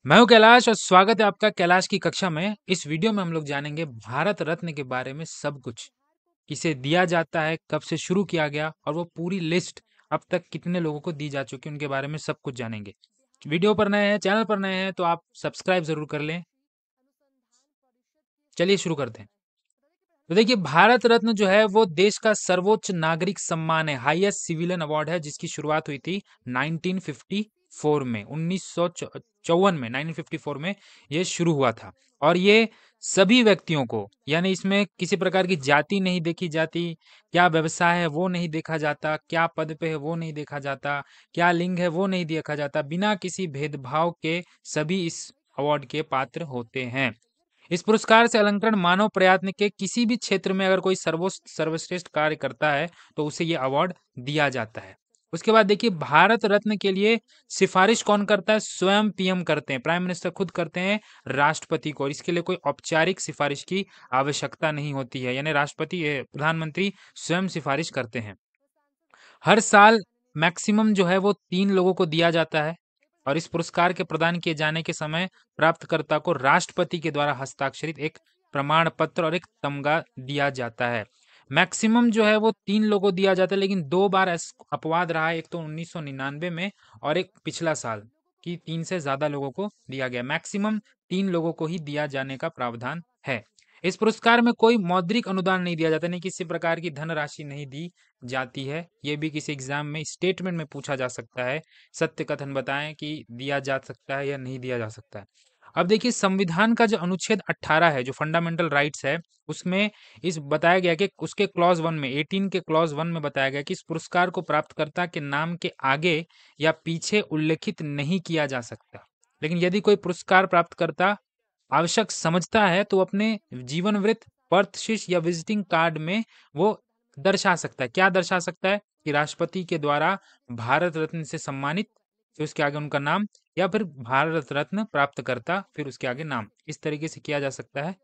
मैं हूं कैलाश और स्वागत है आपका कैलाश की कक्षा में। इस वीडियो में हम लोग जानेंगे भारत रत्न के बारे में सब कुछ। किसे दिया जाता है, कब से शुरू किया गया और वो पूरी लिस्ट अब तक कितने लोगों को दी जा चुकी है, उनके बारे में सब कुछ जानेंगे। वीडियो पर नए हैं, चैनल पर नए हैं तो आप सब्सक्राइब जरूर कर लें। चलिए शुरू करते हैं। तो देखिए, भारत रत्न जो है वो देश का सर्वोच्च नागरिक सम्मान है, हाईएस्ट सिविलियन अवार्ड है, जिसकी शुरुआत हुई थी 1954 में, 1954 में, 1954 में ये शुरू हुआ था। और ये सभी व्यक्तियों को, यानी इसमें किसी प्रकार की जाति नहीं देखी जाती, क्या व्यवसाय है वो नहीं देखा जाता, क्या पद पे है वो नहीं देखा जाता, क्या लिंग है वो नहीं देखा जाता, बिना किसी भेदभाव के सभी इस अवार्ड के पात्र होते हैं। इस पुरस्कार से अलंकरण मानव प्रयत्न के किसी भी क्षेत्र में अगर कोई सर्वश्रेष्ठ कार्य करता है तो उसे ये अवार्ड दिया जाता है। उसके बाद देखिए, भारत रत्न के लिए सिफारिश कौन करता है? स्वयं पीएम करते हैं, प्राइम मिनिस्टर खुद करते हैं राष्ट्रपति को। इसके लिए कोई औपचारिक सिफारिश की आवश्यकता नहीं होती है, यानी राष्ट्रपति प्रधानमंत्री स्वयं सिफारिश करते हैं। हर साल मैक्सिमम जो है वो 3 लोगों को दिया जाता है और इस पुरस्कार के प्रदान किए जाने के समय प्राप्तकर्ता को राष्ट्रपति के द्वारा हस्ताक्षरित एक प्रमाण पत्र और एक तमगा दिया जाता है। मैक्सिमम जो है वो 3 लोगों को दिया जाता है, लेकिन 2 बार अपवाद रहा है, एक तो 1999 में और एक पिछला साल कि 3 से ज्यादा लोगों को दिया गया। मैक्सिमम 3 लोगों को ही दिया जाने का प्रावधान है। इस पुरस्कार में कोई मौद्रिक अनुदान नहीं दिया जाता, नहीं किसी प्रकार की धनराशि नहीं दी जाती है। ये भी किसी एग्जाम में स्टेटमेंट में पूछा जा सकता है। सत्य कथन बताएं कि दिया जा सकता है या नहीं दिया जा सकता है। अब देखिए, संविधान का जो अनुच्छेद 18 है, जो फंडामेंटल राइट्स है, उसमें इस बताया गया कि उसके क्लॉज 1 में, 18 के क्लॉज 1 में बताया गया कि इस पुरस्कार को प्राप्तकर्ता के नाम के आगे या पीछे उल्लेखित नहीं किया जा सकता। लेकिन यदि कोई पुरस्कार प्राप्तकर्ता आवश्यक समझता है तो अपने जीवन वृत्त, बर्थशीट या विजिटिंग कार्ड में वो दर्शा सकता है। क्या दर्शा सकता है? कि राष्ट्रपति के द्वारा भारत रत्न से सम्मानित, फिर उसके आगे उनका नाम, या फिर भारत रत्न प्राप्तकर्ता, फिर उसके आगे नाम। इस तरीके से किया जा सकता है।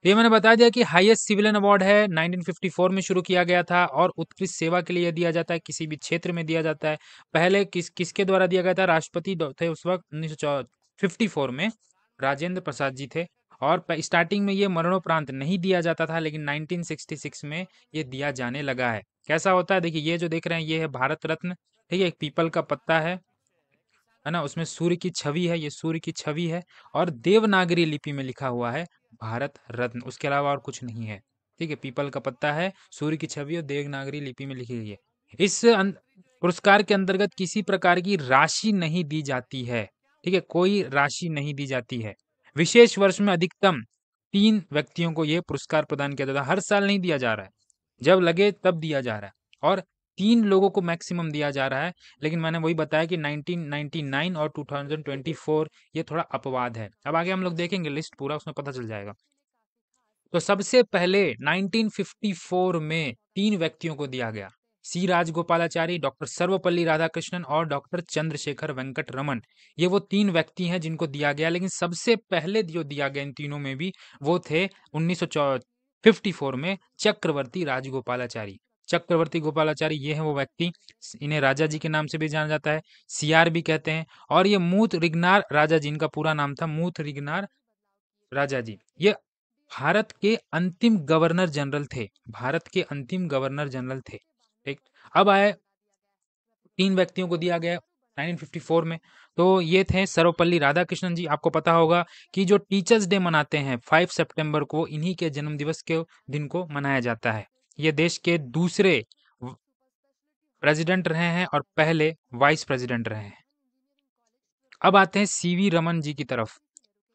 ये मैंने बता दिया कि हाईएस्ट सिविलियन अवार्ड है, 1954 में शुरू किया गया था और उत्कृष्ट सेवा के लिए दिया जाता है, किसी भी क्षेत्र में दिया जाता है। पहले किसके द्वारा दिया गया था? राष्ट्रपति थे उस वक्त 1954 में, राजेंद्र प्रसाद जी थे। और स्टार्टिंग में ये मरणोपरांत नहीं दिया जाता था, लेकिन 1966 में ये दिया जाने लगा है। कैसा होता है? देखिए, ये जो देख रहे हैं ये है भारत रत्न, ठीक है, एक पीपल का पत्ता है ना, उसमें सूर्य की छवि है, ये सूर्य की छवि है और देवनागरी लिपि में लिखा हुआ है भारत रत्न, उसके अलावा और कुछ नहीं है। ठीक है, पीपल का पत्ता है, सूर्य की छवि और देवनागरी लिपि में लिखी गई है। इस पुरस्कार के अंतर्गत किसी प्रकार की राशि नहीं दी जाती है। ठीक है, कोई राशि नहीं दी जाती है। विशेष वर्ष में अधिकतम 3 व्यक्तियों को यह पुरस्कार प्रदान किया जाता है। हर साल नहीं दिया जा रहा है, जब लगे तब दिया जा रहा है और 3 लोगों को मैक्सिमम दिया जा रहा है। लेकिन मैंने वही बताया कि 1999 और 2024 ये थोड़ा अपवाद है। अब आगे हम लोग देखेंगे लिस्ट पूरा, उसमें पता चल जाएगा। तो सबसे पहले 1954 में 3 व्यक्तियों को दिया गया, सी राजगोपालाचारी, डॉक्टर सर्वपल्ली राधाकृष्णन और डॉक्टर चंद्रशेखर वेंकट रमन। ये वो 3 व्यक्ति हैं जिनको दिया गया। लेकिन सबसे पहले जो दिया गया इन तीनों में भी, वो थे 1954 में चक्रवर्ती राजगोपालाचारी। चक्रवर्ती गोपालाचारी ये है वो व्यक्ति, इन्हें राजा जी के नाम से भी जाना जाता है, सीआर भी कहते हैं। और ये मूथ रिगनार राजा जी, इनका पूरा नाम था मूथ रिगनार राजा जी। ये भारत के अंतिम गवर्नर जनरल थे, भारत के अंतिम गवर्नर जनरल थे। ठीक, अब आए 3 व्यक्तियों को दिया गया 1954 में। तो ये थे सर्वपल्ली राधाकृष्णन जी। आपको पता होगा कि जो टीचर्स डे मनाते हैं 5 सितंबर को, इन्हीं के जन्म दिवस के दिन को मनाया जाता है। ये देश के दूसरे प्रेसिडेंट रहे हैं और पहले वाइस प्रेसिडेंट रहे हैं। अब आते हैं सीवी रमन जी की तरफ।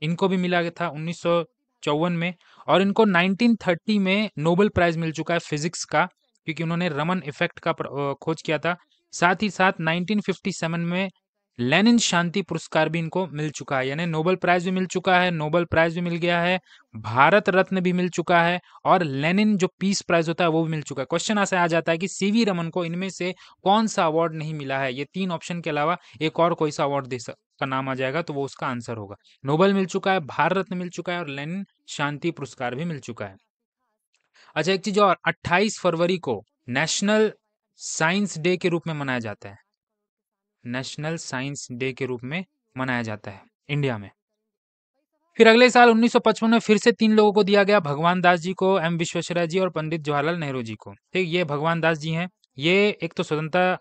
इनको भी मिला था 1954 में और इनको 1930 में नोबेल प्राइज मिल चुका है फिजिक्स का, क्योंकि उन्होंने रमन इफेक्ट का खोज किया था। साथ ही साथ 1957 में लेनिन शांति पुरस्कार भी इनको मिल चुका है, यानी नोबेल प्राइज भी मिल चुका है, नोबेल प्राइज भी मिल गया है, भारत रत्न भी मिल चुका है और लेनिन जो पीस प्राइज होता है वो भी मिल चुका है। क्वेश्चन ऐसा आ जाता है कि सीवी रमन को इनमें से कौन सा अवार्ड नहीं मिला है? ये 3 ऑप्शन के अलावा एक और कोई सा अवार्ड का नाम आ जाएगा तो वो उसका आंसर होगा। नोबेल मिल चुका है, भारत रत्न मिल चुका है और लेनिन शांति पुरस्कार भी मिल चुका है। अच्छा, एक चीज और, 28 फरवरी को नेशनल साइंस डे के रूप में मनाया जाता है, नेशनल साइंस डे के रूप में मनाया जाता है इंडिया में। फिर अगले साल 1955 में फिर से 3 लोगों को दिया गया, भगवान दास जी को, एम विश्वेश्वरैया जी और पंडित जवाहरलाल नेहरू जी को। ठीक, ये भगवान दास जी हैं। ये एक तो स्वतंत्रता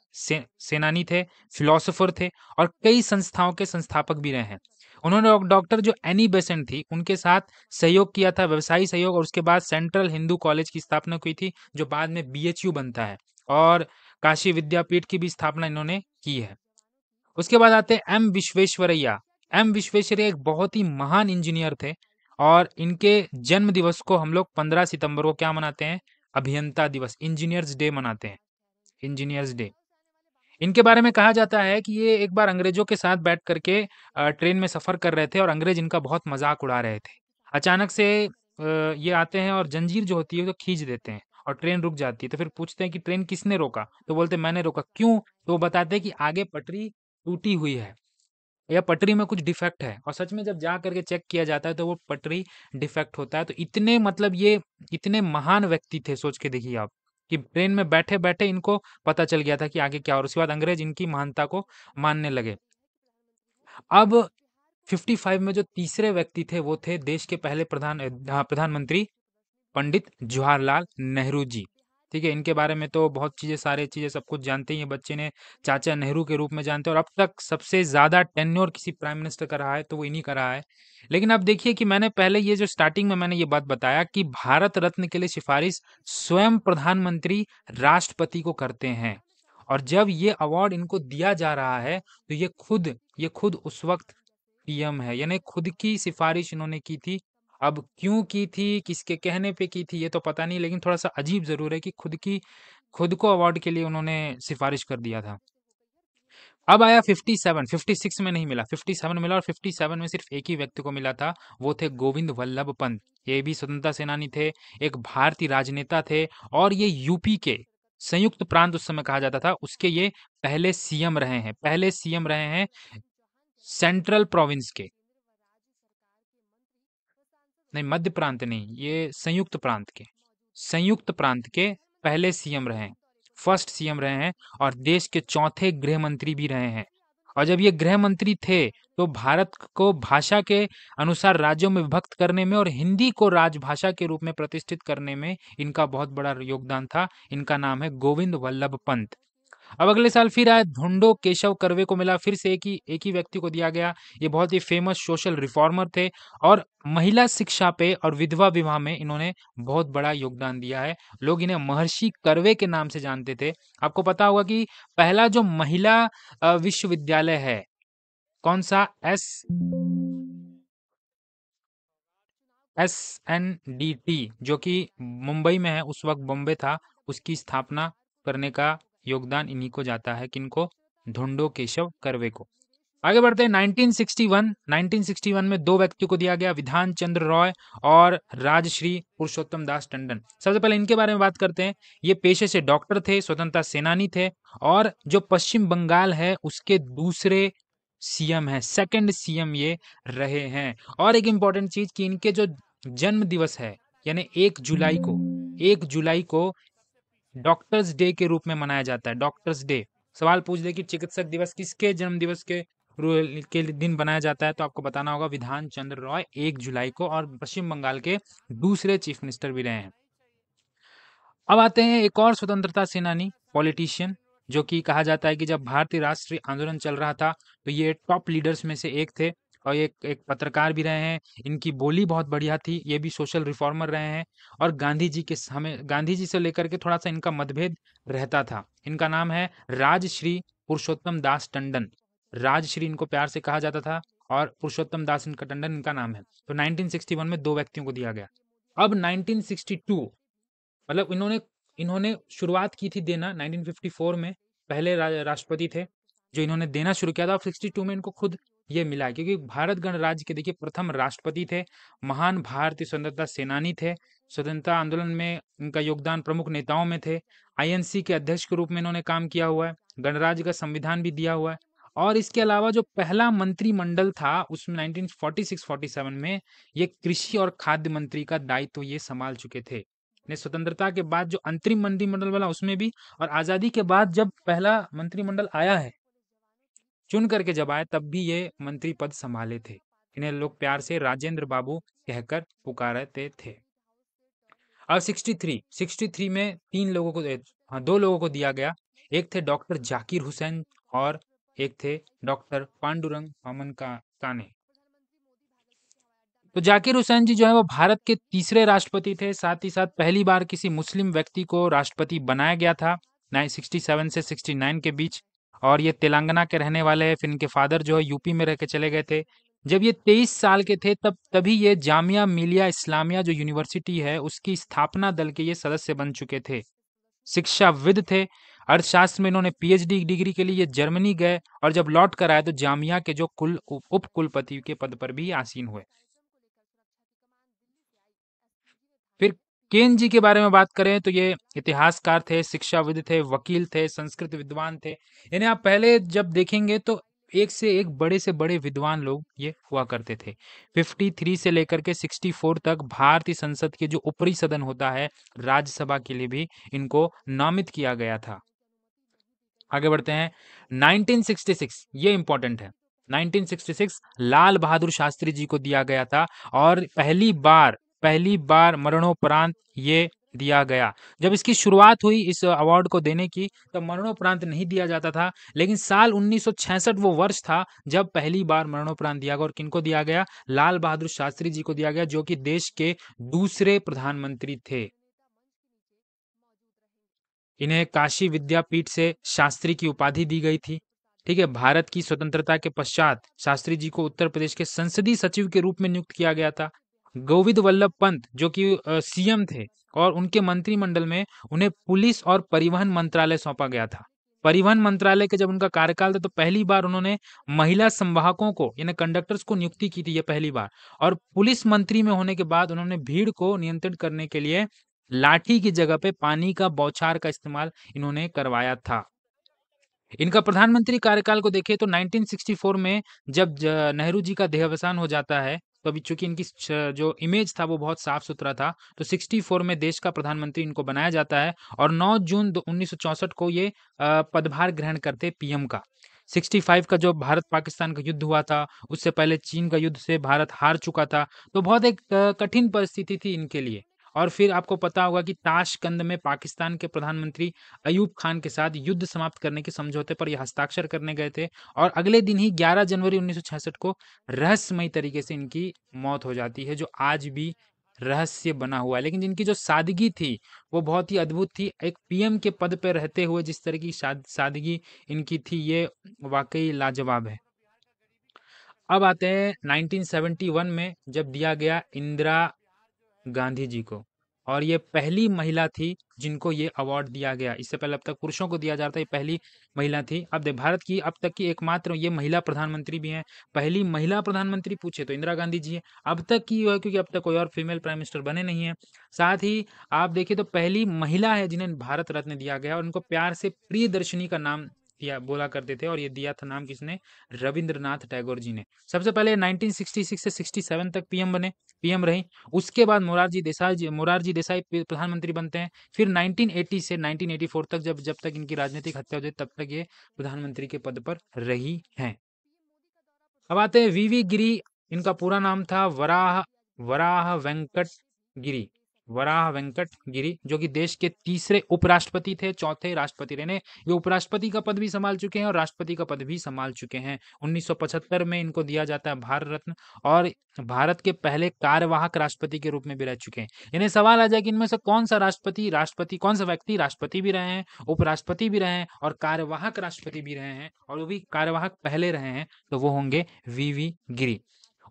सेनानी थे, फिलोसोफर थे और कई संस्थाओं के संस्थापक भी रहे हैं। उन्होंने डॉक्टर जो एनी बेसेंट थी उनके साथ सहयोग किया था, व्यवसायी सहयोग, और उसके बाद सेंट्रल हिंदू कॉलेज की स्थापना की थी जो बाद में बीएचयू बनता है, और काशी विद्यापीठ की भी स्थापना इन्होंने की है। उसके बाद आते हैं एम विश्वेश्वरैया। एम विश्वेश्वरैया एक बहुत ही महान इंजीनियर थे और इनके जन्म दिवस को हम लोग 15 सितंबर को क्या मनाते हैं? अभियंता दिवस, इंजीनियर्स डे मनाते हैं, इंजीनियर्स डे। इनके बारे में कहा जाता है कि ये एक बार अंग्रेजों के साथ बैठ करके ट्रेन में सफर कर रहे थे और अंग्रेज इनका बहुत मजाक उड़ा रहे थे। अचानक से ये आते हैं और जंजीर जो होती है वो खींच देते हैं और ट्रेन रुक जाती है। तो फिर पूछते हैं कि ट्रेन किसने रोका? तो बोलते हैं मैंने रोका। क्यों? तो वो बताते हैं कि आगे पटरी टूटी हुई है या पटरी में कुछ डिफेक्ट है, और सच में जब जा करके चेक किया जाता है तो वो पटरी डिफेक्ट होता है। तो इतने मतलब ये इतने महान व्यक्ति थे, सोच के देखिए आप, कि ट्रेन में बैठे बैठे इनको पता चल गया था कि आगे क्या, और उसके बाद अंग्रेज इनकी महानता को मानने लगे। अब 55 में जो तीसरे व्यक्ति थे वो थे देश के पहले प्रधानमंत्री पंडित जवाहरलाल नेहरू जी। ठीक है, इनके बारे में तो बहुत चीज़ें, सारे चीज़ें सब कुछ जानते ही हैं बच्चे ने, चाचा नेहरू के रूप में जानते हैं, और अब तक सबसे ज़्यादा टेन्योर किसी प्राइम मिनिस्टर का रहा है तो वो इन्हीं का रहा है। लेकिन अब देखिए कि मैंने पहले ये जो स्टार्टिंग में मैंने ये बात बताया कि भारत रत्न के लिए सिफारिश स्वयं प्रधानमंत्री राष्ट्रपति को करते हैं, और जब ये अवार्ड इनको दिया जा रहा है तो ये खुद उस वक्त पीएम है, यानी खुद की सिफारिश इन्होंने की थी। अब क्यों की थी, किसके कहने पे की थी, ये तो पता नहीं, लेकिन थोड़ा-सा अजीब ज़रूर है कि खुद को अवार्ड के लिए उन्होंने सिफारिश कर दिया था। अब आया 57, 56 में नहीं मिला, 57 मिला, और 57 में सिर्फ एक ही व्यक्ति को मिला था, वो थे गोविंद वल्लभ पंत। ये भी स्वतंत्रता सेनानी थे, एक भारतीय राजनेता थे, और ये यूपी के संयुक्त प्रांत उस समय कहा जाता था, उसके ये पहले सीएम रहे हैं, पहले सीएम रहे हैं सेंट्रल प्रोविंस के। नहीं, मध्य प्रांत नहीं, ये संयुक्त प्रांत के पहले सीएम रहे हैं, फर्स्ट सीएम रहे हैं, और देश के चौथे गृह मंत्री भी रहे हैं। और जब ये गृह मंत्री थे तो भारत को भाषा के अनुसार राज्यों में विभक्त करने में और हिंदी को राजभाषा के रूप में प्रतिष्ठित करने में इनका बहुत बड़ा योगदान था। इनका नाम है गोविंद वल्लभ पंत। अब अगले साल फिर आए, धुंडो केशव कर्वे को मिला, फिर से एक ही व्यक्ति को दिया गया। ये बहुत ही फेमस सोशल रिफॉर्मर थे और महिला शिक्षा पे और विधवा विवाह में इन्होंने बहुत बड़ा योगदान दिया है। लोग इन्हें महर्षि कर्वे के नाम से जानते थे। आपको पता होगा कि पहला जो महिला विश्वविद्यालय है, कौन सा? SNDT, जो कि मुंबई में है, उस वक्त बॉम्बे था, उसकी स्थापना करने का योगदान इन्हीं को जाता है। किनको? धुंडो केशव कर्वे को। आगे बढ़ते हैं 1961। 1961 में दो व्यक्तियों को दिया गया, विधान चंद्र रॉय और राजश्री पुरुषोत्तम दास टंडन। सबसे पहले इनके बारे में बात करते हैं। ये पेशे से डॉक्टर थे, स्वतंत्रता सेनानी थे, और जो पश्चिम बंगाल है उसके दूसरे सीएम हैं, सेकंड सीएम ये रहे हैं। और एक इंपॉर्टेंट चीज कि इनके जो जन्म दिवस है, यानी 1 जुलाई को डॉक्टर्स डे के रूप में मनाया जाता है, डॉक्टर्स डे। सवाल पूछ दे कि चिकित्सक दिवस किसके जन्म दिवस के दिन बनाया जाता है, तो आपको बताना होगा विधान चंद्र रॉय 1 जुलाई को, और पश्चिम बंगाल के दूसरे चीफ मिनिस्टर भी रहे हैं। अब आते हैं एक और स्वतंत्रता सेनानी, पॉलिटिशियन, जो कि कहा जाता है कि जब भारतीय राष्ट्रीय आंदोलन चल रहा था तो ये टॉप लीडर्स में से एक थे, और ये एक पत्रकार भी रहे हैं। इनकी बोली बहुत बढ़िया थी, ये भी सोशल रिफॉर्मर रहे हैं, और गांधी जी से लेकर के थोड़ा सा इनका मतभेद रहता था। इनका नाम है राजश्री पुरुषोत्तम दास टंडन। राजश्री इनको प्यार से कहा जाता था, और पुरुषोत्तम दास इनका टंडन इनका नाम है। तो 1961 में दो व्यक्तियों को दिया गया। अब 1962, मतलब इन्होंने इन्होंने शुरुआत की थी देना 1954 में, पहले राष्ट्रपति थे जो इन्होंने देना शुरू किया था। अब 62 में इनको खुद ये मिला है, क्योंकि भारत गणराज्य के देखिए प्रथम राष्ट्रपति थे, महान भारतीय स्वतंत्रता सेनानी थे, स्वतंत्रता आंदोलन में इनका योगदान प्रमुख नेताओं में थे, आईएनसी के अध्यक्ष के रूप में इन्होंने काम किया हुआ है, गणराज्य का संविधान भी दिया हुआ है, और इसके अलावा जो पहला मंत्रिमंडल था उसमें 1946-47 में ये कृषि और खाद्य मंत्री का दायित्व ये संभाल चुके थे। ने स्वतंत्रता के बाद जो अंतरिम मंत्रिमंडल वाला उसमें भी, और आजादी के बाद जब पहला मंत्रिमंडल आया है चुन करके जब आए तब भी ये मंत्री पद संभाले थे। इन्हें लोग प्यार से राजेंद्र बाबू कहकर पुकारते थे। अब 63 में 2 लोगों को दिया गया। एक थे डॉक्टर जाकिर हुसैन और एक थे डॉक्टर पांडुरंग अमन का काने। तो जाकिर हुसैन जी जो है वो भारत के तीसरे राष्ट्रपति थे, साथ ही साथ पहली बार किसी मुस्लिम व्यक्ति को राष्ट्रपति बनाया गया था 1967 से 69 के बीच। और ये तेलंगाना के रहने वाले हैं। फिर इनके फादर जो है यूपी में रह के चले गए थे। जब ये 23 साल के थे तभी ये जामिया मिलिया इस्लामिया जो यूनिवर्सिटी है उसकी स्थापना दल के ये सदस्य बन चुके थे। शिक्षाविद थे। अर्थशास्त्र में इन्होंने पीएचडी डिग्री के लिए ये जर्मनी गए और जब लौट कर आए तो जामिया के जो उप कुलपति के पद पर भी आसीन हुए। फिर केन जी के बारे में बात करें तो ये इतिहासकार थे, शिक्षाविद थे, वकील थे, संस्कृत विद्वान थे। इन्हें आप पहले जब देखेंगे तो एक से एक बड़े से बड़े विद्वान लोग ये हुआ करते थे। 53 से लेकर के 64 तक भारतीय संसद के जो ऊपरी सदन होता है राज्यसभा के लिए भी इनको नामित किया गया था। आगे बढ़ते हैं। 1966 ये इंपॉर्टेंट है। 1966 लाल बहादुर शास्त्री जी को दिया गया था और पहली बार मरणोपरांत ये दिया गया। जब इसकी शुरुआत हुई इस अवार्ड को देने की तब मरणोपरांत नहीं दिया जाता था, लेकिन साल 1966 वो वर्ष था जब पहली बार मरणोपरांत दिया गया। और किनको दिया गया? लाल बहादुर शास्त्री जी को दिया गया, जो कि देश के दूसरे प्रधानमंत्री थे। इन्हें काशी विद्यापीठ से शास्त्री की उपाधि दी गई थी। ठीक है। भारत की स्वतंत्रता के पश्चात शास्त्री जी को उत्तर प्रदेश के संसदीय सचिव के रूप में नियुक्त किया गया था। गोविंद वल्लभ पंत जो कि सीएम थे और उनके मंत्रिमंडल में उन्हें पुलिस और परिवहन मंत्रालय सौंपा गया था। परिवहन मंत्रालय के जब उनका कार्यकाल था तो पहली बार उन्होंने महिला संवाहकों को यानी कंडक्टर्स को नियुक्ति की थी, ये पहली बार। और पुलिस मंत्री में होने के बाद उन्होंने भीड़ को नियंत्रित करने के लिए लाठी की जगह पे पानी का बौछार का इस्तेमाल इन्होंने करवाया था। इनका प्रधानमंत्री कार्यकाल को देखें तो 1964 में जब नेहरू जी का देहावसान हो जाता है तो अभी चूंकि इनकी जो इमेज था वो बहुत साफ सुथरा था तो 64 में देश का प्रधानमंत्री इनको बनाया जाता है और 9 जून 1964 को ये पदभार ग्रहण करते पीएम का। 65 का जो भारत पाकिस्तान का युद्ध हुआ था उससे पहले चीन का युद्ध से भारत हार चुका था, तो बहुत एक कठिन परिस्थिति थी इनके लिए। और फिर आपको पता होगा कि ताशकंद में पाकिस्तान के प्रधानमंत्री अयूब खान के साथ युद्ध समाप्त करने के समझौते पर ये हस्ताक्षर करने गए थे और अगले दिन ही 11 जनवरी 1966 को रहस्यमयी तरीके से इनकी मौत हो जाती है, जो आज भी रहस्य बना हुआ है। लेकिन जिनकी जो सादगी थी वो बहुत ही अद्भुत थी। एक पीएम के पद पर रहते हुए जिस तरह की सादगी इनकी थी ये वाकई लाजवाब है। अब आते हैं 1971 में जब दिया गया इंदिरा गांधी जी को, और ये पहली महिला थी जिनको ये अवार्ड दिया गया। इससे पहले अब तक पुरुषों को दिया जाता है, ये पहली महिला थी। अब देख भारत की अब तक की एकमात्र ये महिला प्रधानमंत्री भी हैं। पहली महिला प्रधानमंत्री पूछे तो इंदिरा गांधी जी है अब तक की, है क्योंकि अब तक कोई और फीमेल प्राइम मिनिस्टर बने नहीं है। साथ ही आप देखिए तो पहली महिला है जिन्हें भारत रत्न दिया गया और उनको प्यार से प्रियदर्शनी का नाम दिया बोला करते थे, और ये दिया था नाम किसने? रविंद्रनाथ टैगोर जी ने। सबसे पहले 1966 से 67 तक पीएम रही। उसके बाद मोरारजी देसाई प्रधानमंत्री बनते हैं। फिर 1980 से 1984 तक जब तक इनकी राजनीतिक हत्या हो जाए तब तक ये प्रधानमंत्री के पद पर रही हैं। अब आते हैं वीवी गिरी। इनका पूरा नाम था वराह वेंकट गिरी, जो कि देश के तीसरे उपराष्ट्रपति थे, चौथे राष्ट्रपति रहने। ये उपराष्ट्रपति का पद भी संभाल चुके हैं और राष्ट्रपति का पद भी संभाल चुके हैं। 1975 में इनको दिया जाता है भारत रत्न और भारत के पहले कार्यवाहक राष्ट्रपति के रूप में भी रह चुके हैं। इन्हें सवाल आ जाए कि इनमें से कौन सा कौन सा व्यक्ति राष्ट्रपति भी रहे हैं, उपराष्ट्रपति भी रहे हैं और कार्यवाहक राष्ट्रपति भी रहे हैं, और वो भी कार्यवाहक पहले रहे हैं, तो वो होंगे वीवी गिरी।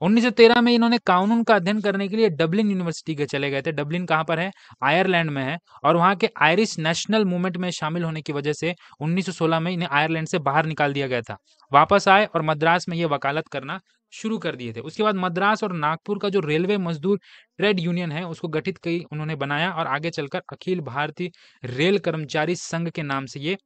1913 में इन्होंने कानून का अध्ययन करने के लिए डबलिन यूनिवर्सिटी के चले गए थे। डबलिन कहाँ पर है? आयरलैंड में है। और वहाँ के आयरिश नेशनल मूवमेंट में शामिल होने की वजह से 1916 में इन्हें आयरलैंड से बाहर निकाल दिया गया था। वापस आए और मद्रास में ये वकालत करना शुरू कर दिए थे। उसके बाद मद्रास और नागपुर का जो रेलवे मजदूर ट्रेड यूनियन है उसको गठित कई उन्होंने बनाया और आगे चलकर अखिल भारतीय रेल कर्मचारी संघ के नाम से ये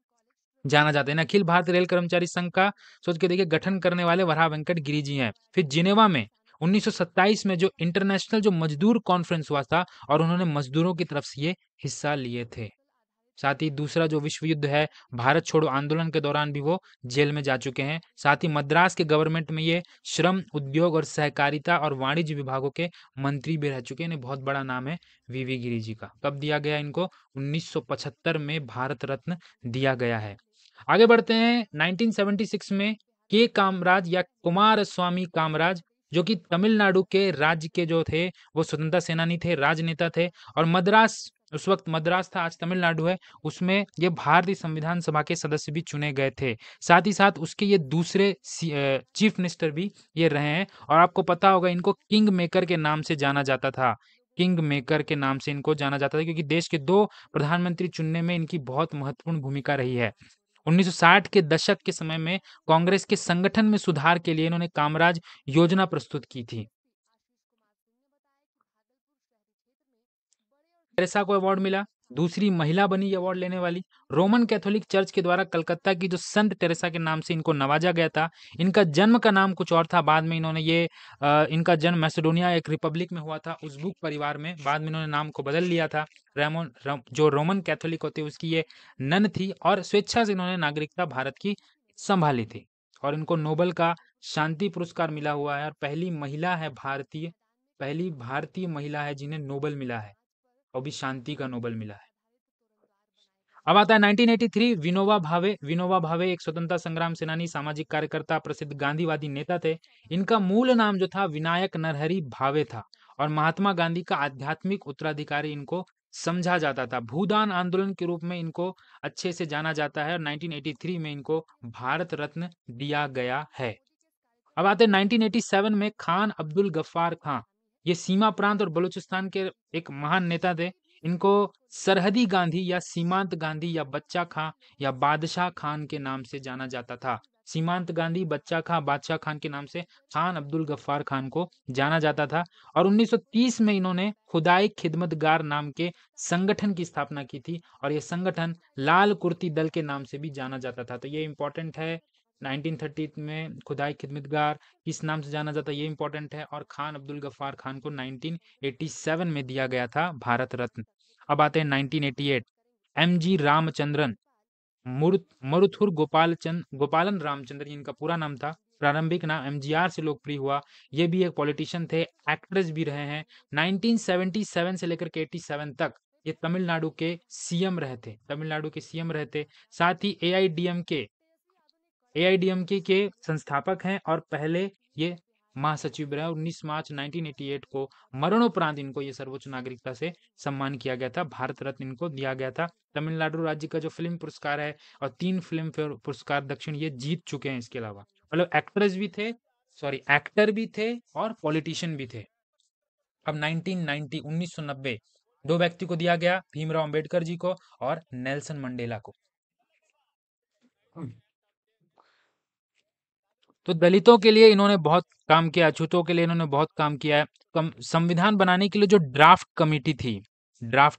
जाना जाता है। अखिल भारतीय रेल कर्मचारी संघ का सोच के देखिए गठन करने वाले वराह वेंकट गिरी जी हैं। फिर जिनेवा में 1927 में जो इंटरनेशनल जो मजदूर कॉन्फ्रेंस हुआ था और उन्होंने मजदूरों की तरफ से ये हिस्सा लिए थे। साथ ही दूसरा जो विश्व युद्ध है, भारत छोड़ो आंदोलन के दौरान भी वो जेल में जा चुके हैं। साथ ही मद्रास के गवर्नमेंट में ये श्रम, उद्योग और सहकारिता और वाणिज्य विभागों के मंत्री भी रह चुके हैं। इन्हें बहुत बड़ा नाम है वीवी गिरी जी का। कब दिया गया इनको? 1975 में भारत रत्न दिया गया है। आगे बढ़ते हैं 1976 में के कामराज या कुमार स्वामी कामराज, जो कि तमिलनाडु के राज्य के जो थे वो स्वतंत्रता सेनानी थे, राजनेता थे। और मद्रास, उस वक्त मद्रास था, आज तमिलनाडु है, उसमें ये भारतीय संविधान सभा के सदस्य भी चुने गए थे। साथ ही साथ उसके ये दूसरे चीफ मिनिस्टर भी ये रहे हैं। और आपको पता होगा इनको किंग मेकर के नाम से जाना जाता था। किंग मेकर के नाम से इनको जाना जाता था क्योंकि देश के 2 प्रधानमंत्री चुनने में इनकी बहुत महत्वपूर्ण भूमिका रही है। 1960 के दशक के समय में कांग्रेस के संगठन में सुधार के लिए इन्होंने कामराज योजना प्रस्तुत की थी। टेरेसा को अवार्ड मिला, दूसरी महिला बनी ये अवार्ड लेने वाली। रोमन कैथोलिक चर्च के द्वारा कलकत्ता की जो संत टेरेसा के नाम से इनको नवाजा गया था। इनका जन्म का नाम कुछ और था, बाद में इन्होंने इनका जन्म मैसेडोनिया एक रिपब्लिक में हुआ था, उज़्बेक परिवार में। बाद में इन्होंने नाम को बदल लिया था। जो रोमन कैथोलिक होते उसकी ये नन थी और स्वेच्छा से इन्होंने नागरिकता भारत की संभाली थी। और इनको नोबेल का शांति पुरस्कार मिला हुआ है और पहली भारतीय महिला है जिन्हें नोबेल मिला है, और भी शांति का नोबेल मिला है। अब आता है 1983। विनोबा भावे। विनोबा भावे एक स्वतंत्रता संग्राम सेनानी, सामाजिक कार्यकर्ता, प्रसिद्ध गांधीवादी नेता थे। इनका मूल नाम जो था विनायक नरहरि भावे था और महात्मा गांधी का आध्यात्मिक उत्तराधिकारी इनको समझा जाता था। भूदान आंदोलन के रूप में इनको अच्छे से जाना जाता है और 1983 में इनको भारत रत्न दिया गया है। अब आते हैं 1987 में खान अब्दुल गफ्फार खां। ये सीमा प्रांत और बलूचिस्तान के एक महान नेता थे। इनको सरहदी गांधी या सीमांत गांधी या बच्चा खां या बादशाह खान के नाम से जाना जाता था। सीमांत गांधी, बच्चा खां, बादशाह खान के नाम से खान अब्दुल गफ्फार खान को जाना जाता था। और 1930 में इन्होंने खुदाई खिदमतगार नाम के संगठन की स्थापना की थी और यह संगठन लाल कुर्ती दल के नाम से भी जाना जाता था। तो ये इंपॉर्टेंट है। 1930 में खुदाई खिदमतगार किस नाम से जाना जाता है, ये इंपॉर्टेंट है। और खान अब्दुल गफ्फार खान को 1987 में दिया गया था भारत रत्न। अब आते हैं 1988। एम जी रामचंद्रन, मरुथुर गोपालन रामचंद्रन इनका पूरा नाम था। प्रारंभिक नाम एमजीआर से लोकप्रिय हुआ। ये भी एक पॉलिटिशियन थे, एक्ट्रेस भी रहे हैं। 1977 से लेकर के 87 तक ये तमिलनाडु के सीएम रहे थे। साथ ही एआईडीएमके के संस्थापक हैं और पहले ये महासचिव भी रहे। 19 मार्च 1988 को मरणोपरांत इनको ये सर्वोच्च नागरिकता से सम्मान किया गया था, भारत रत्न इनको दिया गया था। तमिलनाडु राज्य का जो फिल्म पुरस्कार है और 3 फिल्म फेयर पुरस्कार दक्षिण ये जीत चुके हैं। इसके अलावा मतलब एक्टर भी थे और पॉलिटिशियन भी थे। अब 1990 2 व्यक्ति को दिया गया, भीमराव अंबेडकर जी को और नेल्सन मंडेला को। तो दलितों के लिए इन्होंने बहुत काम किया, अछूतों के लिए इन्होंने बहुत काम किया है। संविधान बनाने के लिए जो ड्राफ्ट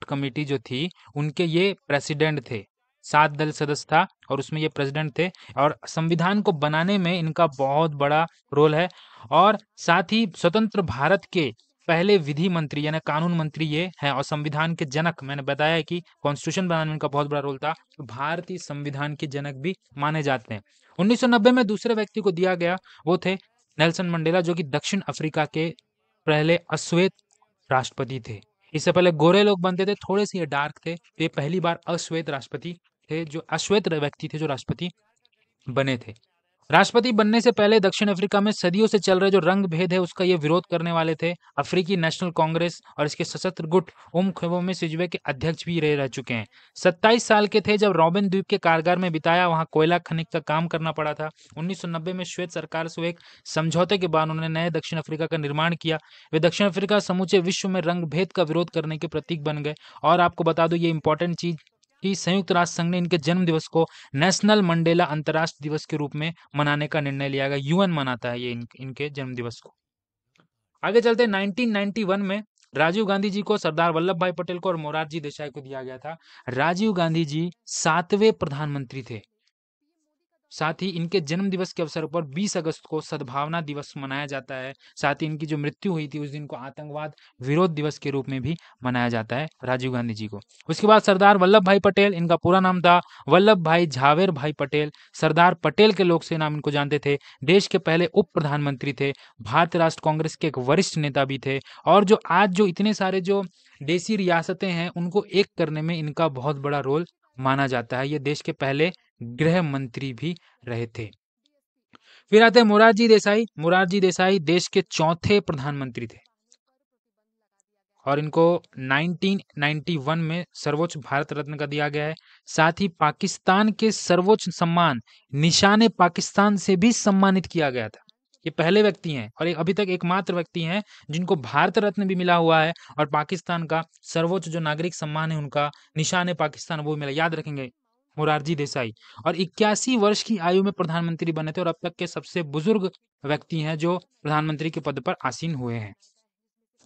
कमेटी जो थी उनके ये प्रेसिडेंट थे। 7 दल सदस्य था और उसमें ये प्रेसिडेंट थे और संविधान को बनाने में इनका बहुत बड़ा रोल है। और साथ ही स्वतंत्र भारत के पहले विधि मंत्री यानी कानून मंत्री ये हैं और संविधान के जनक, मैंने बताया है कि कॉन्स्टिट्यूशन बनाने में इनका बहुत बड़ा रोल था, तो भारतीय संविधान के जनक भी माने जाते हैं। 1990 में दूसरे व्यक्ति को दिया गया, वो थे नेल्सन मंडेला, जो कि दक्षिण अफ्रीका के पहले अश्वेत राष्ट्रपति थे। इससे पहले गोरे लोग बनते थे, थोड़े से ये डार्क थे। ये पहली बार अश्वेत व्यक्ति थे जो राष्ट्रपति बने थे। राष्ट्रपति बनने से पहले दक्षिण अफ्रीका में सदियों से चल रहे जो रंग भेद है उसका ये विरोध करने वाले थे। अफ्रीकी नेशनल कांग्रेस और इसके सशस्त्र गुट में सिजवे के अध्यक्ष भी रह चुके हैं। 27 साल के थे जब रॉबिन द्वीप के कारागार में बिताया, वहां कोयला खनिक का काम करना पड़ा था। 1990 में श्वेत सरकार से एक समझौते के बाद उन्होंने नए दक्षिण अफ्रीका का निर्माण किया। वे दक्षिण अफ्रीका समूचे विश्व में रंग भेद का विरोध करने के प्रतीक बन गए। और आपको बता दो ये इंपॉर्टेंट चीज कि संयुक्त राष्ट्र संघ ने इनके जन्म दिवस को नेशनल मंडेला अंतर्राष्ट्रीय दिवस के रूप में मनाने का निर्णय लिया गया। यूएन मनाता है ये इनके जन्म दिवस को। आगे चलते हैं 1991 में राजीव गांधी जी को, सरदार वल्लभ भाई पटेल को और मोरारजी देसाई को दिया गया था। राजीव गांधी जी 7वें प्रधानमंत्री थे। साथ ही इनके जन्म दिवस के अवसर पर 20 अगस्त को सद्भावना दिवस मनाया जाता है। साथ ही इनकी जो मृत्यु हुई थी उस दिन को आतंकवाद विरोध दिवस के रूप में भी मनाया जाता है राजीव गांधी जी को। उसके बाद सरदार वल्लभ भाई पटेल, इनका पूरा नाम था वल्लभ भाई झावेर भाई पटेल। सरदार पटेल के लोग से नाम इनको जानते थे। देश के पहले उप प्रधानमंत्री थे। भारतीय राष्ट्र कांग्रेस के एक वरिष्ठ नेता भी थे। और जो आज जो इतने सारे जो देसी रियासतें हैं उनको एक करने में इनका बहुत बड़ा रोल माना जाता है। ये देश के पहले गृह मंत्री भी रहे थे। फिर आते हैं मोरारजी देसाई। मोरारजी देसाई देश के चौथे प्रधानमंत्री थे और इनको 1991 में सर्वोच्च भारत रत्न का दिया गया है। साथ ही पाकिस्तान के सर्वोच्च सम्मान निशाने पाकिस्तान से भी सम्मानित किया गया था। ये पहले व्यक्ति हैं और अभी तक एकमात्र व्यक्ति हैं जिनको भारत रत्न भी मिला हुआ है और पाकिस्तान का सर्वोच्च जो नागरिक सम्मान है उनका निशाने पाकिस्तान वो मिला। याद रखेंगे मोरारजी देसाई। और 81 वर्ष की आयु में प्रधानमंत्री बने थे और अब तक के सबसे बुजुर्ग व्यक्ति हैं जो प्रधानमंत्री के पद पर आसीन हुए हैं।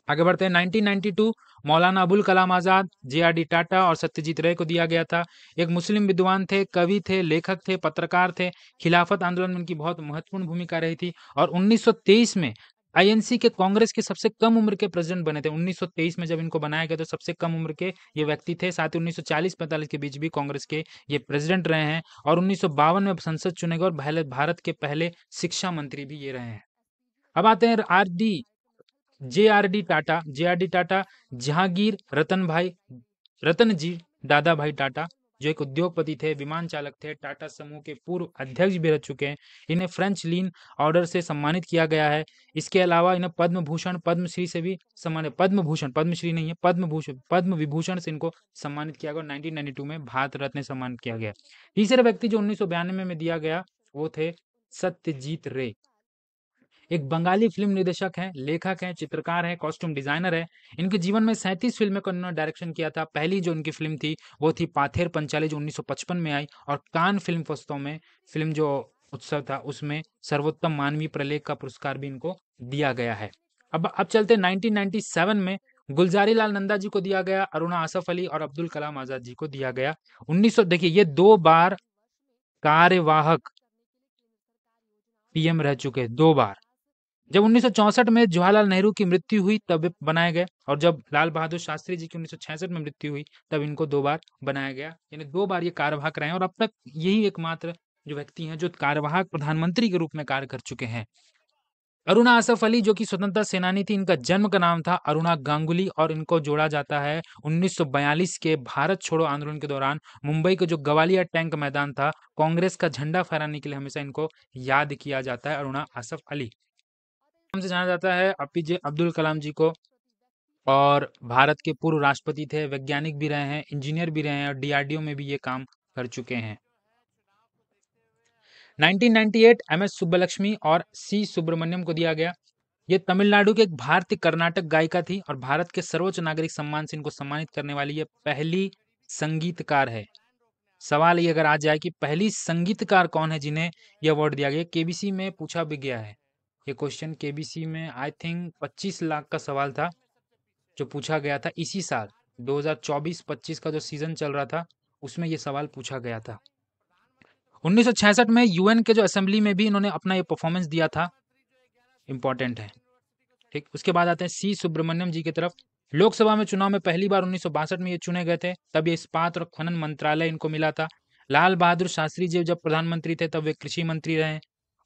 आगे बढ़ते हैं 1992 मौलाना अबुल कलाम आजाद, जे.आर.डी. टाटा और सत्यजीत रे को दिया गया था। एक मुस्लिम विद्वान थे, कवि थे, लेखक थे, पत्रकार थे। खिलाफत आंदोलन में उनकी बहुत महत्वपूर्ण भूमिका रही थी और 1923 में आईएनसी के कांग्रेस के सबसे कम उम्र के प्रेसिडेंट बने थे। 1923 में जब इनको बनाया गया तो सबसे कम उम्र के ये व्यक्ति थे। साथ ही 1940-45 के बीच भी कांग्रेस के ये प्रेसिडेंट रहे हैं और 1952 में संसद चुने गए और भारत के पहले शिक्षा मंत्री भी ये रहे हैं। अब आते हैं जे.आर.डी. टाटा। जे.आर.डी. टाटा जहांगीर रतन जी दादा भाई टाटा जो एक उद्योगपति थे, विमान चालक थे, टाटा समूह के पूर्व अध्यक्ष भी रह चुके हैं। इन्हें फ्रेंच लीन ऑर्डर से सम्मानित किया गया है। इसके अलावा इन्हें पद्म भूषण पद्मश्री से भी सम्मानित, पद्मभूषण पद्मश्री नहीं है, पद्म विभूषण से इनको सम्मानित किया गया और 1992 में भारत रत्न सम्मानित किया गया। तीसरे व्यक्ति जो 1992 में दिया गया वो थे सत्यजीत रे। एक बंगाली फिल्म निर्देशक हैं, लेखक हैं, चित्रकार हैं, कॉस्ट्यूम डिजाइनर है। इनके जीवन में 37 फिल्में को इन्होंने डायरेक्शन किया था। पहली जो इनकी फिल्म थी वो थी पाथेर पंचाली जो 1955 में आई और कान फिल्म फेस्टिवल में फिल्म जो उत्सव था उसमें सर्वोत्तम मानवीय प्रलेख का पुरस्कार भी इनको दिया गया है। अब चलते 1997 में गुलजारी लाल नंदा जी को दिया गया, अरुणा आसफ अली और अब्दुल कलाम आजाद जी को दिया गया। 1900 देखिए ये 2 बार कार्यवाहक पीएम रह चुके, 2 बार। जब 1964 में जवाहरलाल नेहरू की मृत्यु हुई तब बनाए गए और जब लाल बहादुर शास्त्री जी की 1966 में मृत्यु हुई तब इनको 2 बार बनाया गया। यानी 2 बार ये कार्यवाहक रहे हैं और अब तक यही एकमात्र जो व्यक्ति हैं जो कार्यवाहक प्रधानमंत्री के रूप में कार्य कर चुके हैं। अरुणा आसफ अली जो कि स्वतंत्रता सेनानी थी, इनका जन्म का नाम था अरुणा गांगुली और इनको जोड़ा जाता है 1942 के भारत छोड़ो आंदोलन के दौरान मुंबई के जो ग्वालियर टैंक मैदान था, कांग्रेस का झंडा फहराने के लिए हमेशा इनको याद किया जाता है, अरुणा आसफ अली। नाम से जाना जाता है एपीजे अब्दुल कलाम जी को और भारत के पूर्व राष्ट्रपति थे, वैज्ञानिक भी रहे हैं, इंजीनियर भी रहे हैं और डीआरडीओ में भी ये काम कर चुके हैं। 1998 एमएस सुब्बलक्ष्मी और सी सुब्रमण्यम को दिया गया। ये तमिलनाडु के एक भारतीय कर्नाटक गायिका थी और भारत के सर्वोच्च नागरिक सम्मान से इनको सम्मानित करने वाली ये पहली संगीतकार है। सवाल ये अगर आ जाए कि पहली संगीतकार कौन है जिन्हें यह अवार्ड दिया गया, केबीसी में पूछा भी गया है ये क्वेश्चन। केबीसी में आई थिंक 25 लाख का सवाल था जो पूछा गया था इसी साल 2024-25 का जो सीजन चल रहा था उसमें ये सवाल पूछा गया था। 1966 में यूएन के जो असेंबली में भी इन्होंने अपना ये परफॉर्मेंस दिया था, इंपॉर्टेंट है। ठीक, उसके बाद आते हैं सी सुब्रमण्यम जी की तरफ। लोकसभा में चुनाव में पहली बार 1962 में ये चुने गए थे, तब ये इस्पात और खनन मंत्रालय इनको मिला था। लाल बहादुर शास्त्री जी जब प्रधानमंत्री थे तब वे कृषि मंत्री रहे।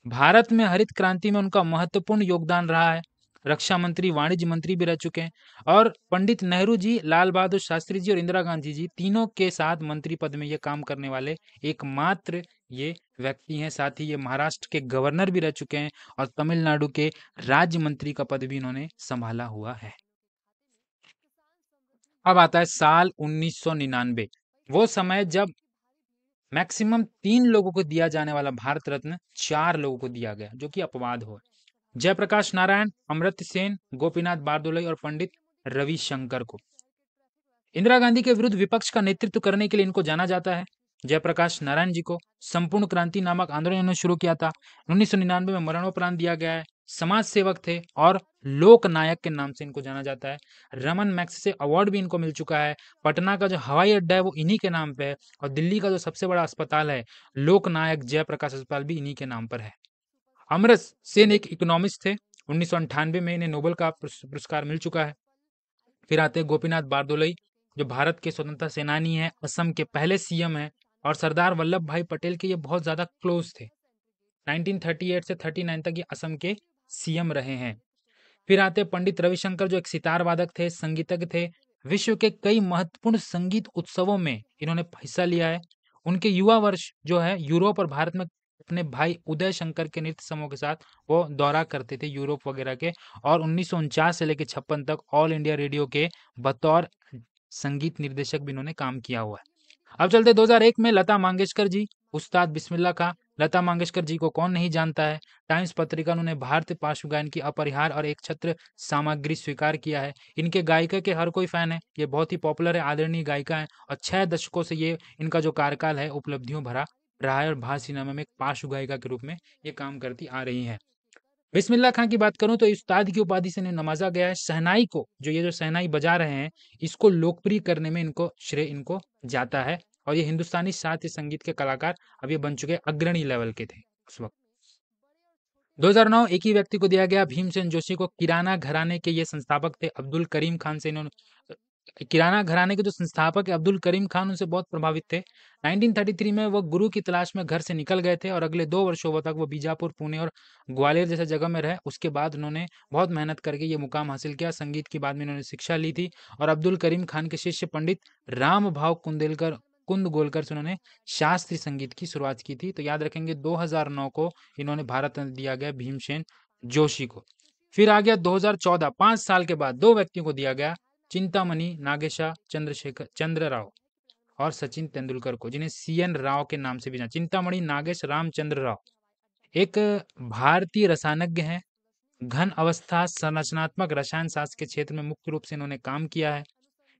भारत में हरित क्रांति में उनका महत्वपूर्ण योगदान रहा है। रक्षा मंत्री, वाणिज्य मंत्री भी रह चुके हैं और पंडित नेहरू जी, लाल बहादुर शास्त्री जी और इंदिरा गांधी जी तीनों के साथ मंत्री पद में ये काम करने वाले एकमात्र ये व्यक्ति हैं। साथ ही ये महाराष्ट्र के गवर्नर भी रह चुके हैं और तमिलनाडु के राज्य मंत्री का पद भी इन्होंने संभाला हुआ है। अब आता है साल 1999, वो समय जब मैक्सिमम 3 लोगों को दिया जाने वाला भारत रत्न 4 लोगों को दिया गया, जो कि अपवाद हो। जयप्रकाश नारायण, अमर्त्य सेन, गोपीनाथ बारदोलाई और पंडित रविशंकर को। इंदिरा गांधी के विरुद्ध विपक्ष का नेतृत्व करने के लिए इनको जाना जाता है। जयप्रकाश नारायण जी को। संपूर्ण क्रांति नामक आंदोलन इन्होंने शुरू किया था। 1999 में मरणोपरांत दिया गया है। समाज सेवक थे और लोक नायक के नाम से इनको जाना जाता है। रमन मैग्सेसे अवार्ड भी इनको मिल चुका है। पटना का जो हवाई अड्डा है वो इन्हीं के नाम पे है और दिल्ली का जो सबसे बड़ा अस्पताल है लोक नायक जयप्रकाश अस्पताल भी इन्हीं के नाम पर है। अमर्त्य सेन एक इकोनॉमिस्ट थे। 1998 में इन्हें नोबेल का पुरस्कार मिल चुका है। फिर आते हैं गोपीनाथ बारदोलई, जो भारत के स्वतंत्रता सेनानी हैं, असम के पहले सीएम हैं और सरदार वल्लभ भाई पटेल के ये बहुत ज्यादा क्लोज थे। 1938 से 39 तक ये असम के सीएम रहे हैं। फिर आते हैं पंडित रविशंकर, जो एक सितार वादक थे, संगीतज्ञ थे। विश्व के कई महत्वपूर्ण संगीत उत्सवों में इन्होंने हिस्सा लिया है। उनके युवा वर्ष जो है यूरोप और भारत में अपने भाई उदय शंकर के नृत्य समूह के साथ वो दौरा करते थे यूरोप वगैरह के, और 1949 से लेकर 56 तक ऑल इंडिया रेडियो के बतौर संगीत निर्देशक भी इन्होंने काम किया हुआ है। अब चलते 2001 में लता मंगेशकर जी, उस्ताद बिस्मिल्लाह खां। लता मंगेशकर जी को कौन नहीं जानता है। टाइम्स पत्रिका उन्होंने भारतीय पार्श्व गायन की अपरिहार्य और एक छत्र सामग्री स्वीकार किया है। इनके गायिका के हर कोई फैन है। ये बहुत ही पॉपुलर है, आदरणीय गायिका है और 6 दशकों से ये इनका जो कार्यकाल है उपलब्धियों भरा रहा है और भारत सिनेमा में एक पार्श्व गायिका के रूप में ये काम करती आ रही है। बिस्मिल्लाह खां की बात करूं तो उस्ताद की उपाधि से इन्हें नवाजा गया है। शहनाई को, जो शहनाई बजा रहे हैं, इसको लोकप्रिय करने में इनको श्रेय इनको जाता है और ये हिंदुस्तानी शास्त्रीय संगीत के कलाकार अब ये बन चुके अग्रणी लेवल के थे उस वक्त। 2009 एक ही व्यक्ति को दिया गया, भीमसेन जोशी को। किराना घराने के ये संस्थापक थे। अब्दुल करीम खान से इन्होंने, किराना घराने के जो संस्थापक है अब्दुल करीम खान, उनसे बहुत प्रभावित थे। 1933 में वो गुरु की तलाश में घर से निकल गए थे और अगले 2 वर्षों तक वो बीजापुर, पुणे और ग्वालियर जैसे जगह में रहे। उसके बाद उन्होंने बहुत मेहनत करके ये मुकाम हासिल किया। संगीत की बाद में इन्होंने शिक्षा ली थी और अब्दुल करीम खान के शिष्य पंडित राम भाव कुंदगोलकर से उन्होंने शास्त्रीय संगीत की शुरुआत की थी। तो याद रखेंगे 2009 को इन्होंने भारत रत्न दिया गया भीमसेन जोशी को। फिर आ गया 2014, 5 साल के बाद 2 व्यक्तियों को दिया गया, चिंतामणि नागेशा चंद्र राव और सचिन तेंदुलकर को, जिन्हें सीएन राव के नाम से भी जाना। चिंतामणि नागेश रामचंद्र राव एक भारतीय रसायनज्ञ हैं। घन अवस्था संरचनात्मक रसायन शास्त्र के क्षेत्र में मुख्य रूप से इन्होंने काम किया है।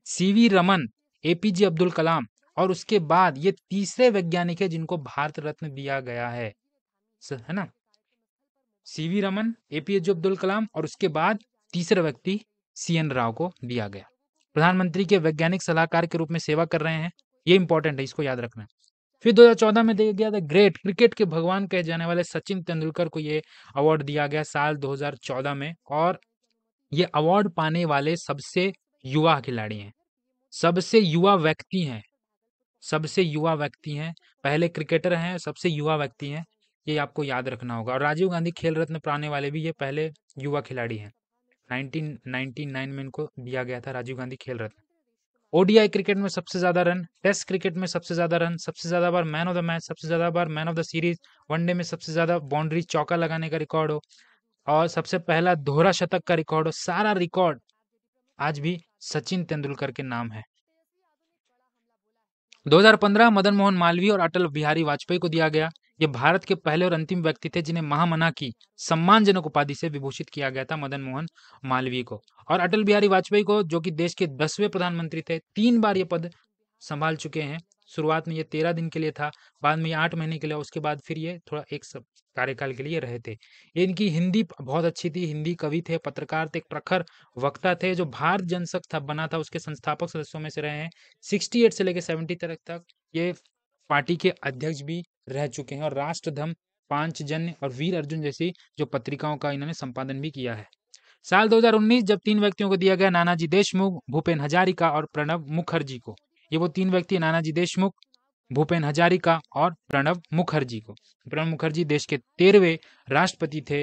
सीवी रमन, एपीजे अब्दुल कलाम और उसके बाद ये तीसरे वैज्ञानिक है जिनको भारत रत्न दिया गया है ना। सीवी रमन, एपीजे अब्दुल कलाम और उसके बाद तीसरा व्यक्ति सीएन राव को दिया गया। प्रधानमंत्री के वैज्ञानिक सलाहकार के रूप में सेवा कर रहे हैं। ये इंपॉर्टेंट है, इसको याद रखना। फिर 2014 में दिया गया था ग्रेट क्रिकेट के भगवान कहे जाने वाले सचिन तेंदुलकर को ये अवार्ड दिया गया साल 2014 में, और ये अवार्ड पाने वाले सबसे युवा खिलाड़ी हैं, सबसे युवा व्यक्ति हैं, सबसे युवा व्यक्ति हैं। पहले क्रिकेटर हैं, सबसे युवा व्यक्ति हैं, ये आपको याद रखना होगा। और राजीव गांधी खेल रत्न पाने वाले भी ये पहले युवा खिलाड़ी हैं। 1999 में इनको दिया गया था राजीव गांधी खेल रत्न। ओडीआई क्रिकेट में सबसे ज्यादा रन, टेस्ट क्रिकेट में सबसे ज्यादा रन, सबसे ज्यादा बार मैन ऑफ द मैच, सबसे ज्यादा बार man of the series, one day में सबसे ज्यादा बाउंड्री चौका लगाने का रिकॉर्ड हो और सबसे पहला दोहरा शतक का रिकॉर्ड हो, सारा रिकॉर्ड आज भी सचिन तेंदुलकर के नाम है। 2015 मदन मोहन मालवीय और अटल बिहारी वाजपेयी को दिया गया। ये भारत के पहले और अंतिम व्यक्ति थे जिन्हें महामना की सम्मानजनक उपाधि से विभूषित किया गया था, मदन मोहन मालवीय को। और अटल बिहारी वाजपेयी को, जो कि देश के 10वें प्रधानमंत्री थे, 3 बार ये पद संभाल चुके हैं। शुरुआत में ये 13 दिन के लिए था, बाद में ये 8 महीने के लिए, उसके बाद फिर ये थोड़ा एक कार्यकाल के लिए रहे थे। ये इनकी हिंदी बहुत अच्छी थी, हिंदी कवि थे, पत्रकार थे, एक प्रखर वक्ता थे। जो भारत जनसंघ था बना था उसके संस्थापक सदस्यों में से रहे हैं। 68 से लेकर 70 तक ये पार्टी के अध्यक्ष भी रह चुके हैं और राष्ट्रधम, पांचजन्य और वीर अर्जुन जैसी जो पत्रिकाओं का इन्होंने संपादन भी किया है। साल 2019 जब 3 व्यक्तियों को दिया गया, नानाजी देशमुख, भूपेन हजारिका और प्रणब मुखर्जी को। ये वो 3 व्यक्ति, नानाजी देशमुख, भूपेन हजारिका और प्रणब मुखर्जी को। प्रणब मुखर्जी देश के 13वें राष्ट्रपति थे।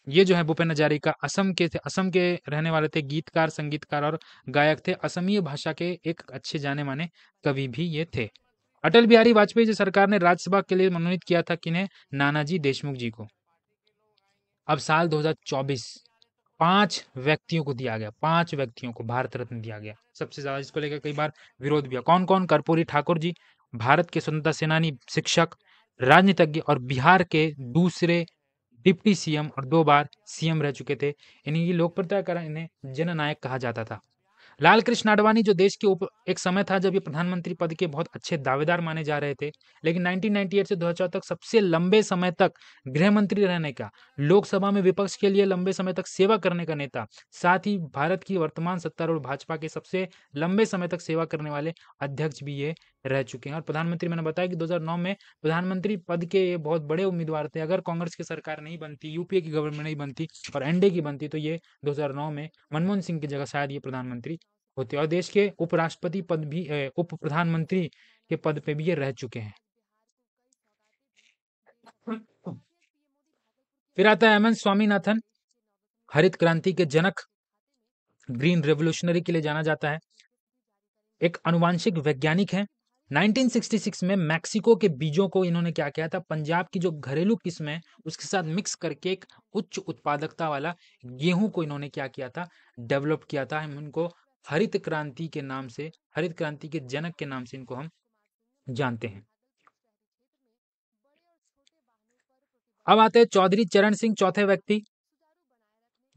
ये जो है भूपेन हजारिका असम के थे, असम के रहने वाले थे, गीतकार, संगीतकार और गायक थे। असमीय भाषा के एक अच्छे जाने माने कवि भी ये थे। अटल बिहारी वाजपेयी जी सरकार ने राज्यसभा के लिए मनोनीत किया था किन्हें? नानाजी देशमुख जी को। अब साल 2024 5 व्यक्तियों को दिया गया, 5 व्यक्तियों को भारत रत्न दिया गया, सबसे ज्यादा। इसको लेकर कई बार विरोध भी हुआ। कौन कौन? कर्पूरी ठाकुर जी, भारत के स्वतंत्रता सेनानी, शिक्षक, राजनीतिज्ञ और बिहार के दूसरे डिप्टी सीएम और 2 बार सीएम रह चुके थे। इन्हीं की लोकप्रियता के कारण इन्हें जननायक कहा जाता था। लाल कृष्ण आडवाणी जो देश के एक समय था जब ये प्रधानमंत्री पद के बहुत अच्छे दावेदार माने जा रहे थे, लेकिन 1998 से 2004 तक सबसे लंबे समय तक गृह मंत्री रहने का, लोकसभा में विपक्ष के लिए लंबे समय तक सेवा करने का नेता, साथ ही भारत की वर्तमान सत्तारूढ़ भाजपा के सबसे लंबे समय तक सेवा करने वाले अध्यक्ष भी ये रह चुके हैं। और प्रधानमंत्री, मैंने बताया कि 2009 में प्रधानमंत्री पद के ये बहुत बड़े उम्मीदवार थे। अगर कांग्रेस की सरकार नहीं बनती, यूपीए की गवर्नमेंट नहीं बनती और एनडीए की बनती, तो ये 2009 में मनमोहन सिंह की जगह शायद ये प्रधानमंत्री होते। और देश के उपराष्ट्रपति पद भी, उप प्रधानमंत्री के पद पे भी ये रह चुके हैं। फिर आता है एम एन स्वामीनाथन, हरित क्रांति के जनक, ग्रीन रेवोल्यूशनरी के लिए जाना जाता है। एक अनुवांशिक वैज्ञानिक है। 1966 में मैक्सिको के बीजों को इन्होंने क्या किया था, पंजाब की जो घरेलू किस्म है उसके साथ मिक्स करके एक उच्च उत्पादकता वाला गेहूं को इन्होंने क्या किया था, डेवलप किया था। हम इनको हरित क्रांति के नाम से, हरित क्रांति के जनक के नाम से इनको हम जानते हैं। अब आते हैं चौधरी चरण सिंह, चौथे व्यक्ति,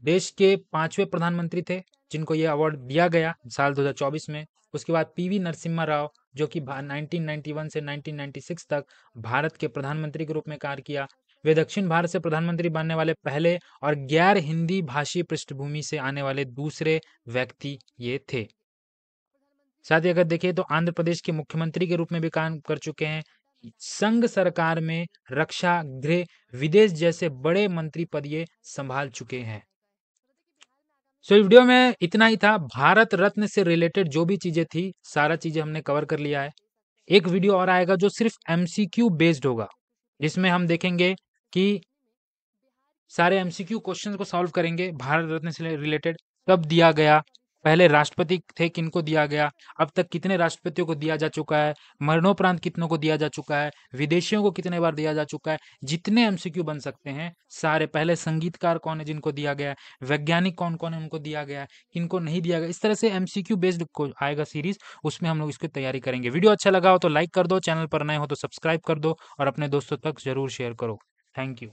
देश के 5वें प्रधानमंत्री थे जिनको यह अवार्ड दिया गया साल 2024 में। उसके बाद पीवी नरसिम्हा राव जो कि 1991 से 1996 तक भारत के प्रधानमंत्री के रूप में कार्य किया। वे दक्षिण भारत से प्रधानमंत्री बनने वाले पहले और गैर हिंदी भाषी पृष्ठभूमि से आने वाले दूसरे व्यक्ति ये थे। साथ ही अगर देखिए तो आंध्र प्रदेश के मुख्यमंत्री के रूप में भी काम कर चुके हैं। संघ सरकार में रक्षा, गृह, विदेश जैसे बड़े मंत्री पद ये संभाल चुके हैं। सो वीडियो में इतना ही था। भारत रत्न से रिलेटेड जो भी चीजें थी, सारा चीजें हमने कवर कर लिया है। एक वीडियो और आएगा जो सिर्फ एमसीक्यू बेस्ड होगा, जिसमें हम देखेंगे कि सारे एमसीक्यू क्वेश्चंस को सॉल्व करेंगे। भारत रत्न से रिलेटेड कब दिया गया, पहले राष्ट्रपति थे किनको दिया गया, अब तक कितने राष्ट्रपतियों को दिया जा चुका है, मरणोपरांत कितनों को दिया जा चुका है, विदेशियों को कितने बार दिया जा चुका है, जितने एमसीक्यू बन सकते हैं सारे। पहले संगीतकार कौन है जिनको दिया गया है, वैज्ञानिक कौन कौन है उनको दिया गया है, किनको नहीं दिया गया। इस तरह से एमसीक्यू बेस्ड आएगा सीरीज, उसमें हम लोग इसकी तैयारी करेंगे। वीडियो अच्छा लगा हो तो लाइक कर दो, चैनल पर नए हो तो सब्सक्राइब कर दो और अपने दोस्तों तक जरूर शेयर करो। Thank you.